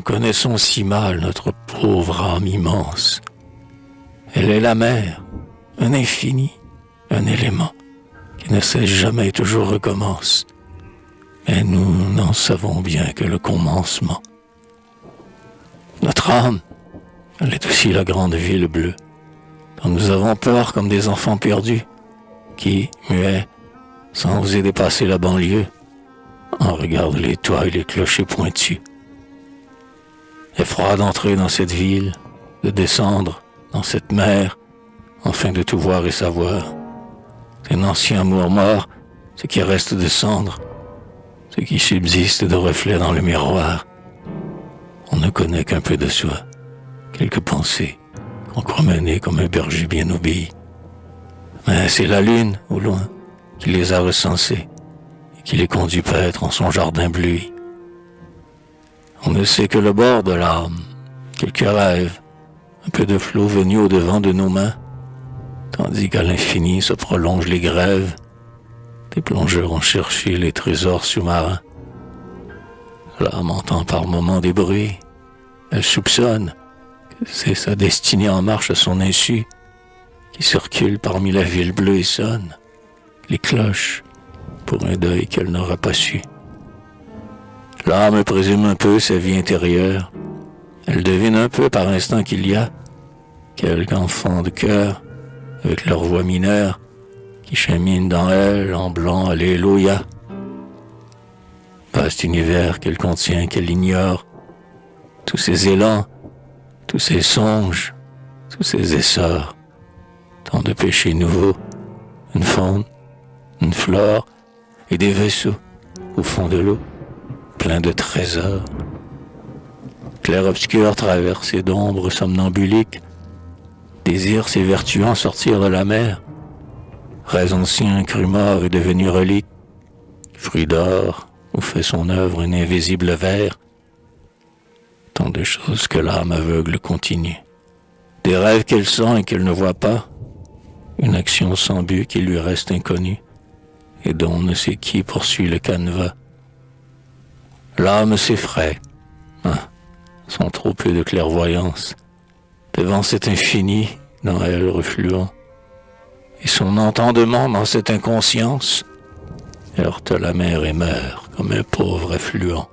connaissons si mal notre pauvre âme immense. Elle est la mer, un infini, un élément qui ne cesse jamais et toujours recommence. Mais nous n'en savons bien que le commencement. Notre âme, elle est aussi la grande ville bleue, dont nous avons peur comme des enfants perdus, qui, muets, sans oser dépasser la banlieue, en regardent les toits et les clochers pointus. Effroi d'entrer dans cette ville, de descendre dans cette mer, afin de tout voir et savoir. Un ancien amour mort, ce qui reste de cendre, ce qui subsiste de reflets dans le miroir. On ne connaît qu'un peu de soi, quelques pensées, qu'on croit mener comme un berger bien obéi. Mais c'est la lune, au loin, qui les a recensés et qui les conduit paître en son jardin bleui. On ne sait que le bord de l'âme, quelques rêves, un peu de flot venu au-devant de nos mains, tandis qu'à l'infini se prolongent les grèves. Des plongeurs ont cherché les trésors sous-marins. L'âme entend par moments des bruits. Elle soupçonne que c'est sa destinée en marche à son insu, qui circule parmi la ville bleue et sonne les cloches pour un deuil qu'elle n'aura pas su. L'âme présume un peu sa vie intérieure. Elle devine un peu par instant qu'il y a quelques enfants de cœur avec leur voix mineure qui cheminent dans elle en blanc alléluia. Vaste univers qu'elle contient, qu'elle ignore. Tous ces élans, tous ces songes, tous ces essors. Tant de péchés nouveaux, une faune, une flore et des vaisseaux au fond de l'eau, pleins de trésors. Clair-obscur traversé d'ombres somnambuliques, désire s'évertuant sortir de la mer. Rêves ancien, cru mort est devenu relique, fruit d'or où fait son œuvre un invisible ver. Tant de choses que l'âme aveugle continue. Des rêves qu'elle sent et qu'elle ne voit pas. Une action sans but qui lui reste inconnue et dont on ne sait qui poursuit le canevas. L'âme s'effraie, sans trop peu de clairvoyance, devant cet infini dans elle refluant, et son entendement dans cette inconscience heurte la mer et meurt comme un pauvre affluent.